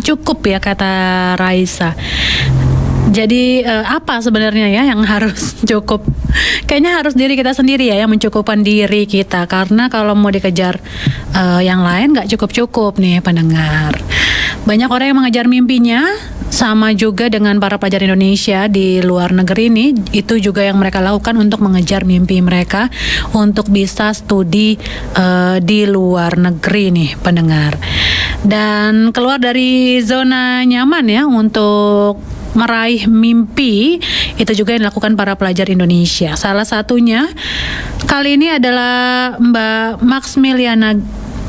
cukup ya kata Raisa. Jadi apa sebenarnya ya yang harus cukup? Kayaknya harus diri kita sendiri ya yang mencukupkan diri kita. Karena kalau mau dikejar yang lain nggak cukup-cukup nih pendengar. Banyak orang yang mengejar mimpinya, sama juga dengan para pelajar Indonesia di luar negeri ini, itu juga yang mereka lakukan untuk mengejar mimpi mereka untuk bisa studi di luar negeri nih pendengar. Dan keluar dari zona nyaman ya untuk meraih mimpi, itu juga yang dilakukan para pelajar Indonesia. Salah satunya kali ini adalah Mbak Maximiliana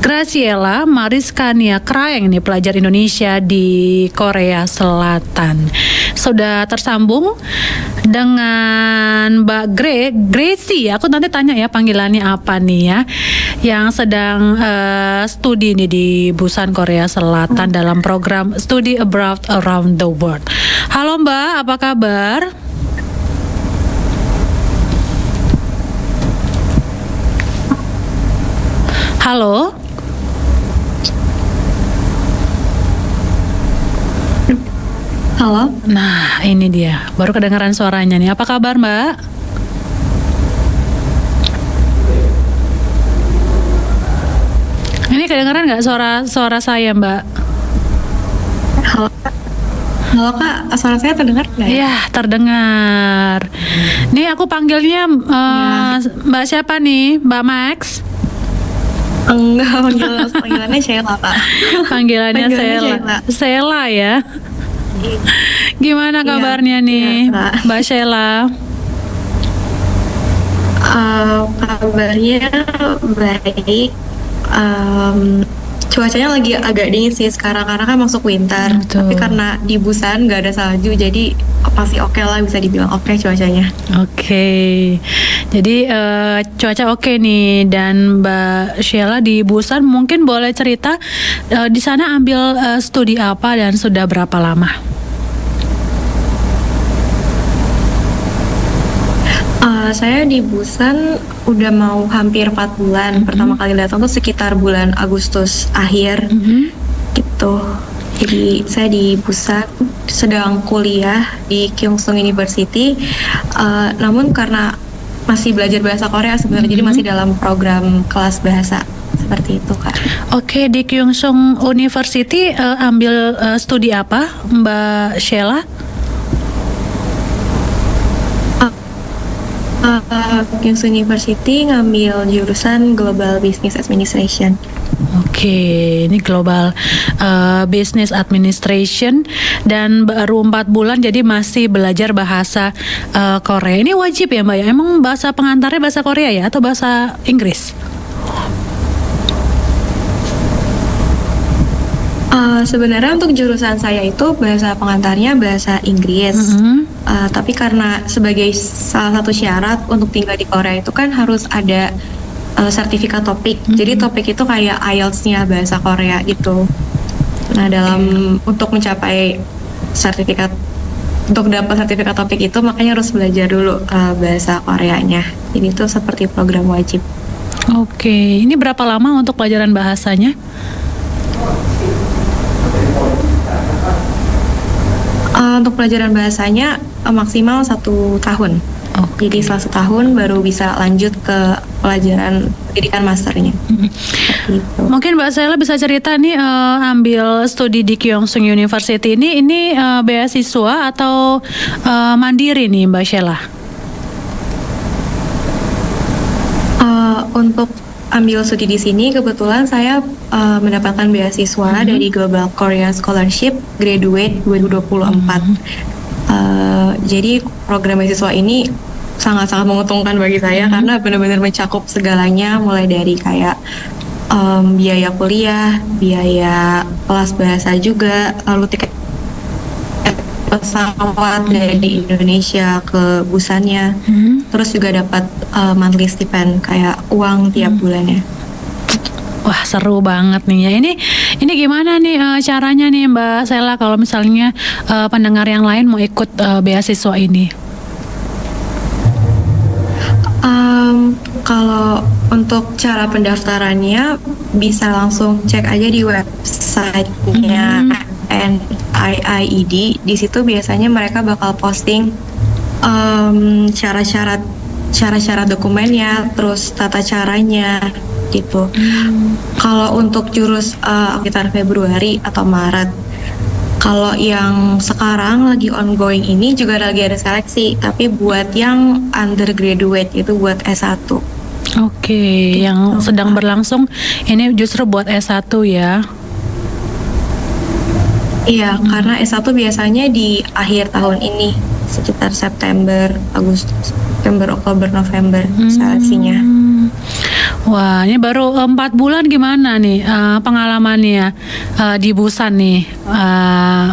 Graciela Mariskania Kraeng nih, pelajar Indonesia di Korea Selatan. Sudah tersambung dengan Mbak Gracie. Aku nanti tanya ya panggilannya apa nih ya, yang sedang studi nih di Busan, Korea Selatan dalam program Study Abroad Around the World. Halo Mbak, apa kabar? Halo. Halo. Nah, ini dia. Baru kedengaran suaranya nih. Apa kabar, Mbak? Ini kedengaran nggak suara saya, Mbak? Halo. Halo Kak, suara saya terdengar nggak ya? Iya, terdengar. Nih aku panggilnya Mbak siapa nih? Mbak Max? Enggak, panggilannya Sheila Kak. Panggilannya Sheila. Sheila ya. Gimana kabarnya nih, Mbak Sheila? Kabarnya baik. Cuacanya lagi agak dingin sih sekarang karena kan masuk winter. Betul. Tapi karena di Busan nggak ada salju, jadi masih oke lah, bisa dibilang oke cuacanya. Oke. Jadi cuaca oke nih, dan Mbak Sheila di Busan mungkin boleh cerita di sana ambil studi apa dan sudah berapa lama? Saya di Busan udah mau hampir 4 bulan. Pertama kali datang tuh sekitar bulan Agustus akhir gitu. Jadi saya di Busan sedang kuliah di Kyungsung University. Namun karena masih belajar bahasa Korea sebenarnya, jadi masih dalam program kelas bahasa seperti itu Kak. Oke, di Kyungsung University ambil studi apa, Mbak Sheila? Kyungsung University ngambil jurusan Global Business Administration. Oke, ini Global Business Administration dan baru 4 bulan, jadi masih belajar bahasa Korea. Ini wajib ya Mbak ya? Emang bahasa pengantarnya bahasa Korea ya atau bahasa Inggris? Sebenarnya untuk jurusan saya itu bahasa pengantarnya bahasa Inggris. Tapi karena sebagai salah satu syarat untuk tinggal di Korea itu kan harus ada sertifikat topik. Jadi topik itu kayak IELTS-nya bahasa Korea gitu. Nah, untuk mencapai sertifikat, untuk dapat sertifikat topik itu makanya harus belajar dulu bahasa Koreanya. Jadi itu seperti program wajib. Oke, ini berapa lama untuk pelajaran bahasanya? Untuk pelajaran bahasanya maksimal 1 tahun. Jadi setelah 1 tahun baru bisa lanjut ke pelajaran pendidikan masternya. Gitu. Mungkin Mbak Sheila bisa cerita nih, ambil studi di Kyungsung University ini beasiswa atau mandiri nih Mbak Sheila? Untuk ambil studi di sini kebetulan saya mendapatkan beasiswa dari Global Korean Scholarship Graduate 2024. Jadi program beasiswa ini sangat-sangat menguntungkan bagi saya karena benar-benar mencakup segalanya, mulai dari kayak biaya kuliah, biaya kelas bahasa juga, lalu tiket pesawat dari Indonesia ke Busannya, terus juga dapat monthly stipend kayak uang tiap bulannya. Wah, seru banget nih ya. Ini gimana nih caranya nih Mbak Sheila kalau misalnya pendengar yang lain mau ikut beasiswa ini? Kalau untuk cara pendaftarannya bisa langsung cek aja di websitenya UNIIED. Di situ biasanya mereka bakal posting syarat-syarat dokumennya, terus tata caranya gitu. Kalau untuk sekitar Februari atau Maret. Kalau yang sekarang lagi ongoing ini juga lagi ada seleksi, tapi buat yang undergraduate itu buat S1. Oke, yang sedang berlangsung ini justru buat S1 ya. Iya, karena S1 biasanya di akhir tahun ini, sekitar September, Agustus, September, Oktober, November seleksinya. Wah, ini baru 4 bulan gimana nih pengalamannya di Busan nih,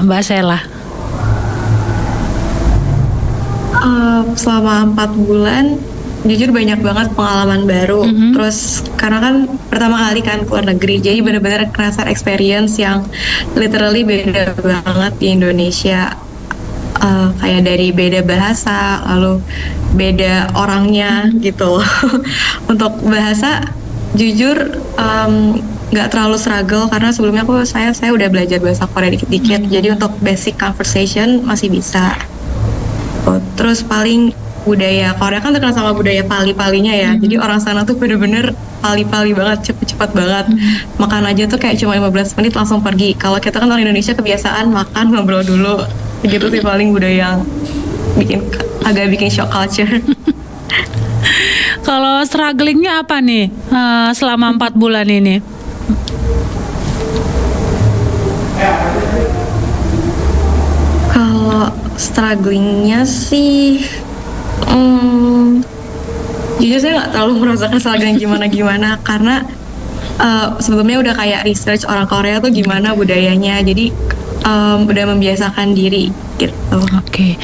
Mbak Sela? Selama 4 bulan, jujur banyak banget pengalaman baru. Terus karena kan pertama kali kan keluar negeri, jadi benar-benar kerasa experience yang literally beda banget di Indonesia. Kayak dari beda bahasa, lalu beda orangnya gitu. Untuk bahasa, jujur nggak terlalu struggle karena sebelumnya saya udah belajar bahasa Korea dikit-dikit. Jadi untuk basic conversation masih bisa. Terus paling budaya Korea kan terkenal sama budaya pali-palinya ya. Jadi orang sana tuh bener-bener pali-pali banget, cepet-cepet banget. Makan aja tuh kayak cuma 15 menit langsung pergi. Kalau kita kan orang Indonesia kebiasaan makan ngobrol dulu. Gitu sih paling budaya yang agak bikin shock culture. Kalau strugglingnya apa nih selama 4 bulan ini? Kalau strugglingnya sih, jujur saya nggak terlalu merasakan struggling gimana-gimana karena sebelumnya udah kayak research orang Korea tuh gimana budayanya, jadi udah membiasakan diri gitu. Oke.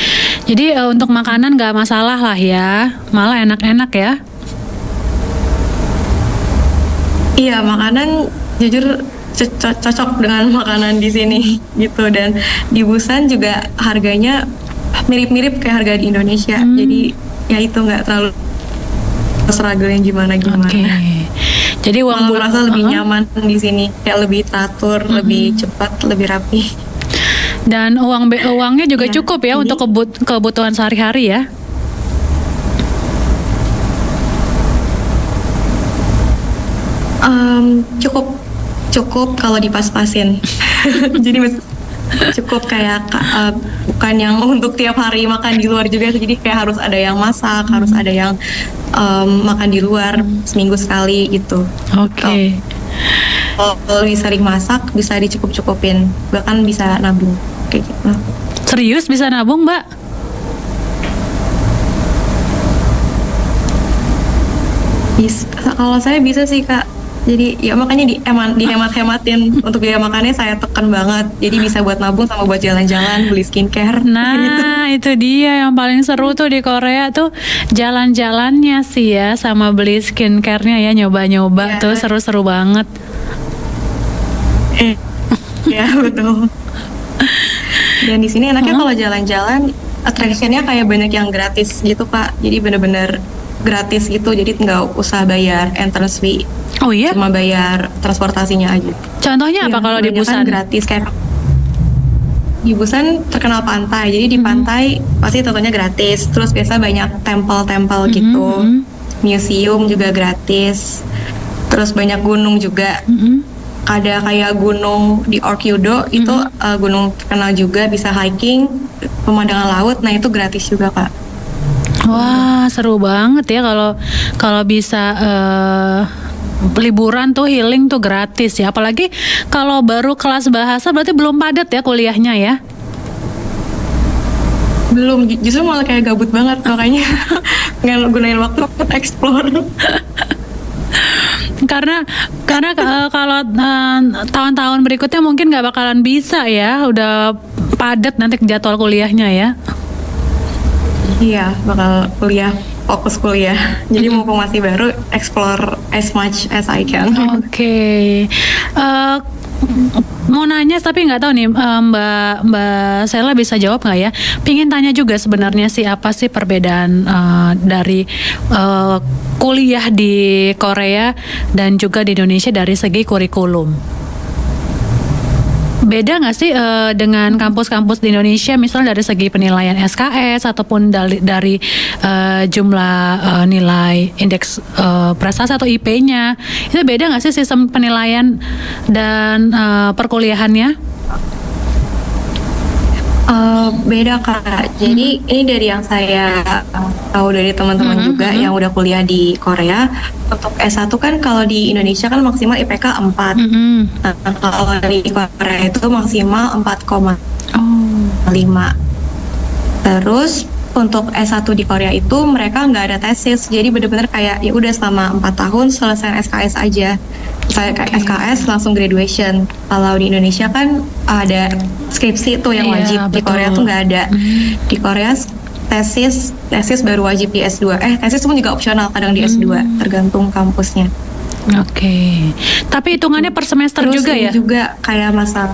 Jadi untuk makanan nggak masalah lah ya, malah enak-enak ya. Iya, makanan jujur cocok dengan makanan di sini gitu, dan di Busan juga harganya mirip-mirip kayak harga di Indonesia. Jadi ya itu nggak terlalu struggle yang gimana-gimana. Oke. Jadi uang merasa lebih nyaman di sini, kayak lebih teratur, lebih cepat, lebih rapi. Dan uangnya juga cukup ya untuk kebutuhan sehari-hari ya. Cukup kalau dipas-pasin. Jadi cukup kayak bukan yang untuk tiap hari makan di luar juga, jadi kayak harus ada yang masak, harus ada yang makan di luar seminggu sekali gitu. Oke. Kalau lebih sering masak bisa dicukup-cukupin, bahkan bisa nabung kayak gitu. Serius bisa nabung, Mbak? Kalau saya bisa sih, Kak. Jadi ya makanya dihemat-hematin untuk biaya makannya saya tekan banget. Jadi bisa buat nabung sama buat jalan-jalan, beli skincare. Nah, itu dia yang paling seru tuh di Korea tuh, jalan-jalannya sih ya, sama beli skincare-nya ya, nyoba-nyoba tuh seru-seru banget. Ya betul. Dan di sini enaknya kalau jalan-jalan, attraction-nya kayak banyak yang gratis gitu, Kak. Jadi bener-bener gratis gitu, jadi nggak usah bayar entrance fee. Oh iya? Cuma bayar transportasinya aja. Contohnya apa kalau di Busan? Gratis, kayak di Busan terkenal pantai, jadi di pantai pasti tentunya gratis. Terus biasa banyak tempel-tempel gitu, museum juga gratis. Terus banyak gunung juga. Ada kayak gunung di Orkyudo itu gunung terkenal juga, bisa hiking, pemandangan laut. Nah itu gratis juga, Kak. Wah, seru banget ya kalau bisa liburan tuh healing tuh gratis ya. Apalagi kalau baru kelas bahasa berarti belum padat ya kuliahnya ya. Belum, justru malah kayak gabut banget makanya nggak gunain waktu untuk explore. karena kalau tahun-tahun berikutnya mungkin nggak bakalan bisa ya, udah padat nanti jadwal kuliahnya ya. Iya, bakal fokus kuliah. Jadi mumpung masih baru, explore as much as I can. Oke. Mau nanya tapi nggak tahu nih Mbak Sela bisa jawab nggak ya? Pingin tanya juga sebenarnya sih, apa sih perbedaan dari kuliah di Korea dan juga di Indonesia dari segi kurikulum? beda nggak sih dengan kampus-kampus di Indonesia, misalnya dari segi penilaian SKS ataupun dari jumlah nilai indeks prestasi atau IP-nya, itu beda nggak sih sistem penilaian dan perkuliahannya? Beda Kak. Jadi ini dari yang saya tahu dari teman-teman juga yang udah kuliah di Korea. Untuk S1 kan kalau di Indonesia kan maksimal IPK 4. Nah, kalau di Korea itu maksimal 4,5. Terus untuk S1 di Korea itu mereka nggak ada tesis. Jadi bener-bener kayak ya udah selama 4 tahun selesai SKS aja. Saya kayak SKS langsung graduation. Kalau di Indonesia kan ada skripsi tuh yang wajib. Di Korea tuh nggak ada. Di Korea tesis baru wajib di S2. Tesis pun juga opsional kadang di S2, tergantung kampusnya. Oke. Tapi hitungannya per semester Terus juga ya? Juga kayak masalah.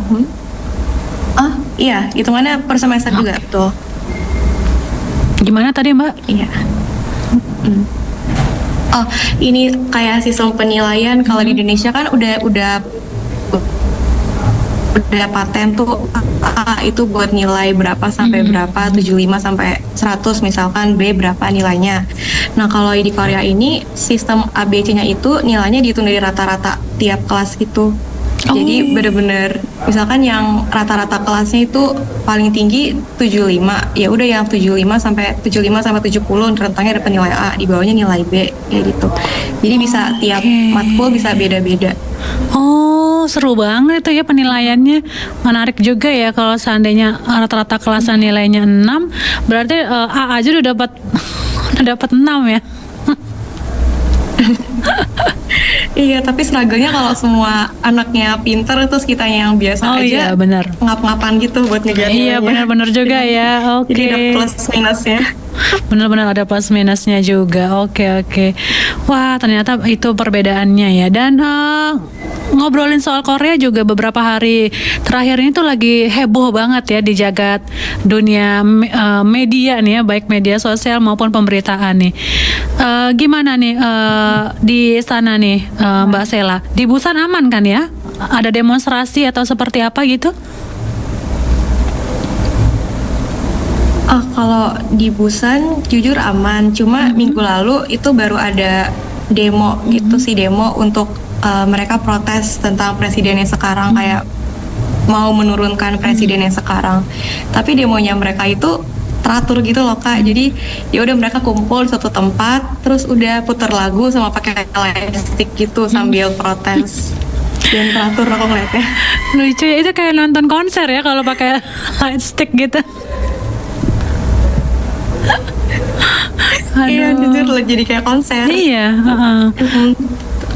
Iya, hitungannya per semester juga, betul. Gimana tadi Mbak? Iya. Oh, ini kayak sistem penilaian kalau di Indonesia kan udah paten tuh A itu buat nilai berapa sampai berapa, 75 sampai 100 misalkan, B berapa nilainya. Nah, kalau di Korea ini sistem ABC-nya itu nilainya dihitung dari rata-rata tiap kelas gitu. Jadi bener-bener misalkan yang rata-rata kelasnya itu paling tinggi 75, ya udah yang 75 sampai 70 rentangnya ada nilai A, di bawahnya nilai B kayak gitu. Jadi bisa tiap matkul bisa beda-beda. Oh, seru banget itu ya penilaiannya. Menarik juga ya kalau seandainya rata-rata kelasnya nilainya 6, berarti A aja udah dapat udah dapat 6 ya. Iya, tapi struggle-nya kalau semua anaknya pinter terus kitanya yang biasa aja, iya, benar. ngap-ngapan gitu buat ngejar Iya, nilainya. benar-benar juga ya. Oke. Jadi ada plus minusnya. Benar-benar ada plus minusnya juga. Oke. Wah, ternyata itu perbedaannya ya. Dan ngobrolin soal Korea juga beberapa hari terakhir ini tuh lagi heboh banget ya di jagat dunia media nih ya, baik media sosial maupun pemberitaan nih. Gimana nih di sana nih Mbak Sela? Di Busan aman kan ya? Ada demonstrasi atau seperti apa gitu? Kalau di Busan jujur aman, cuma minggu lalu itu baru ada demo gitu sih, demo untuk mereka protes tentang presiden yang sekarang, kayak mau menurunkan presiden yang sekarang. Tapi demonya mereka itu teratur gitu loh Kak. Jadi ya udah mereka kumpul di suatu tempat, terus udah puter lagu sama pakai lightstick gitu sambil protes. Dan teratur aku ngeliatnya. Lucu ya, itu kayak nonton konser ya kalau pakai lightstick gitu. Iya, jujur loh, jadi kayak konser. Iya.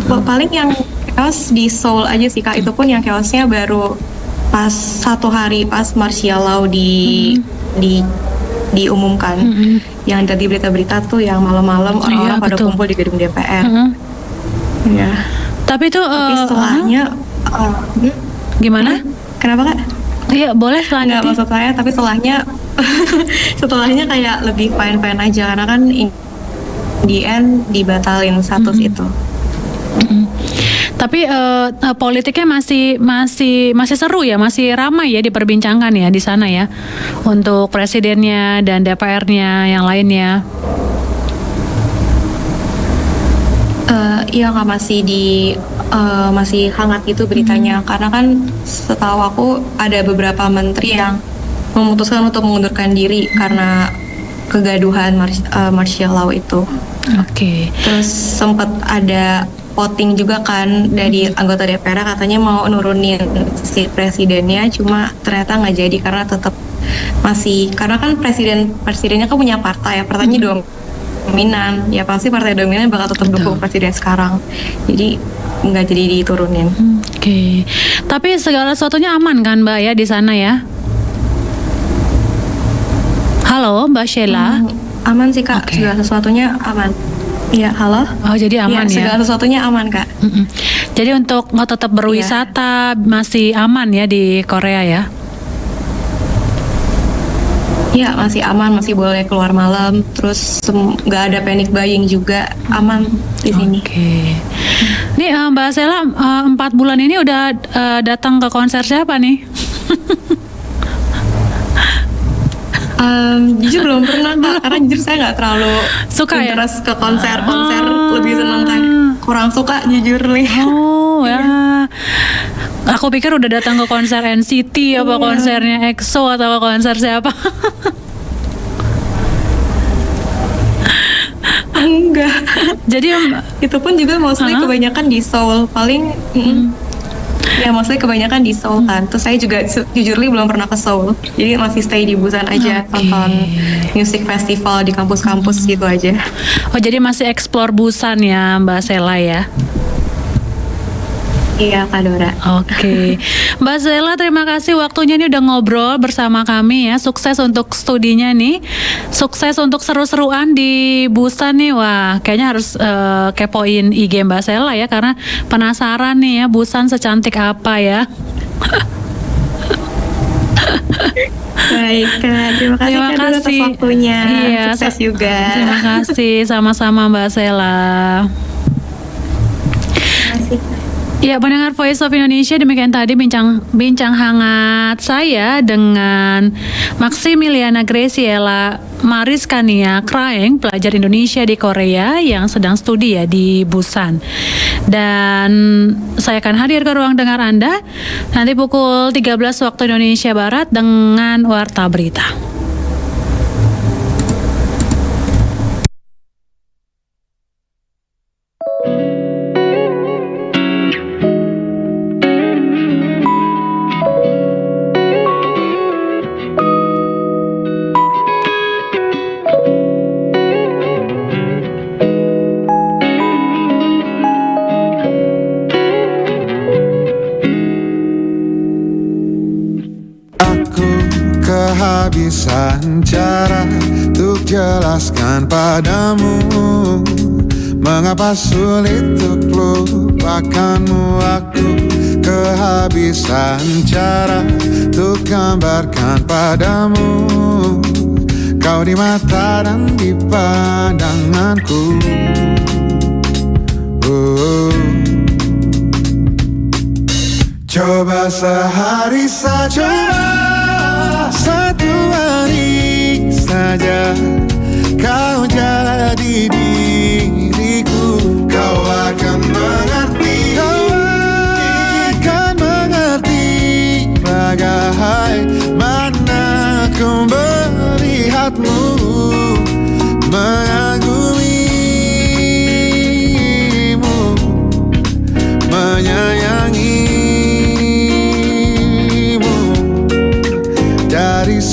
Paling yang chaos di Seoul aja sih Kak. Itu pun yang chaosnya baru pas 1 hari pas martial law diumumkan. Yang ada di berita-berita tuh yang malam-malam orang-orang pada kumpul di gedung DPR. Iya. Tapi itu setelahnya gimana? Kenapa Kak? Iya, boleh lanjutin. Nggak, maksud saya, tapi setelahnya kayak lebih fine-fine aja, karena kan in the end dibatalin status itu. Tapi politiknya masih seru ya, masih ramai ya diperbincangkan ya di sana ya, untuk presidennya dan DPR-nya yang lainnya. Iya Kak, masih hangat gitu beritanya, karena kan setahu aku ada beberapa menteri yang memutuskan untuk mengundurkan diri karena kegaduhan martial law itu. Oke. Terus sempat ada voting juga kan dari anggota DPR, katanya mau nurunin si presidennya, cuma ternyata nggak jadi karena tetap karena kan presidennya kan punya partai ya, partainya dominan, ya pasti partai dominan bakal tetap dukung presiden sekarang, jadi nggak jadi diturunin. Oke. Tapi segala sesuatunya aman kan Mbak ya di sana ya? Halo Mbak Sheila. Aman sih Kak, segala sesuatunya aman. Iya, halo. Oh, jadi aman ya? Segala sesuatunya aman Kak. Jadi untuk tetap berwisata masih aman ya di Korea ya? Iya, masih aman, masih boleh keluar malam, terus nggak ada panic buying juga, aman di sini. Oke. Nih Mbak Sela, 4 bulan ini udah datang ke konser siapa nih? Jujur belum pernah Kak, karena jujur saya nggak terlalu Suka ya? interest ke konser-konser, lebih seneng kayak kurang suka jujur nih. Oh ya. Aku pikir udah datang ke konser NCT apa konsernya EXO atau konser siapa. Enggak. Jadi Itu pun juga mostly kebanyakan di Seoul. Paling ya mostly kebanyakan di Seoul kan. Terus saya juga jujurly belum pernah ke Seoul. Jadi masih stay di Busan aja, tonton music festival di kampus-kampus gitu aja. oh jadi masih explore Busan ya Mbak Sela ya. Iya Kak Dora. Oke, Mbak Zela terima kasih waktunya nih udah ngobrol bersama kami ya. Sukses untuk studinya nih, sukses untuk seru-seruan di Busan nih. Wah, kayaknya harus kepoin IG Mbak Zela ya karena penasaran nih ya Busan secantik apa ya. Baik Kak, terima kasih Kak Dora atas waktunya. Iya, Sukses juga. Terima kasih, sama-sama Mbak Zela. Terima kasih. Ya, pendengar Voice of Indonesia, demikian tadi bincang hangat saya dengan Maximiliana Graciela Mariskania Kraeng, pelajar Indonesia di Korea yang sedang studi ya di Busan. Dan saya akan hadir ke ruang dengar Anda nanti pukul 13 waktu Indonesia Barat dengan Warta Berita. Kehabisan cara untuk jelaskan padamu mengapa sulit untuk lupakanmu. Aku kehabisan cara untuk gambarkan padamu kau di mata dan di pandanganku. Coba sehari saja, satu hari saja kau jadi diriku, kau akan mengerti, bagaimana ku melihatmu.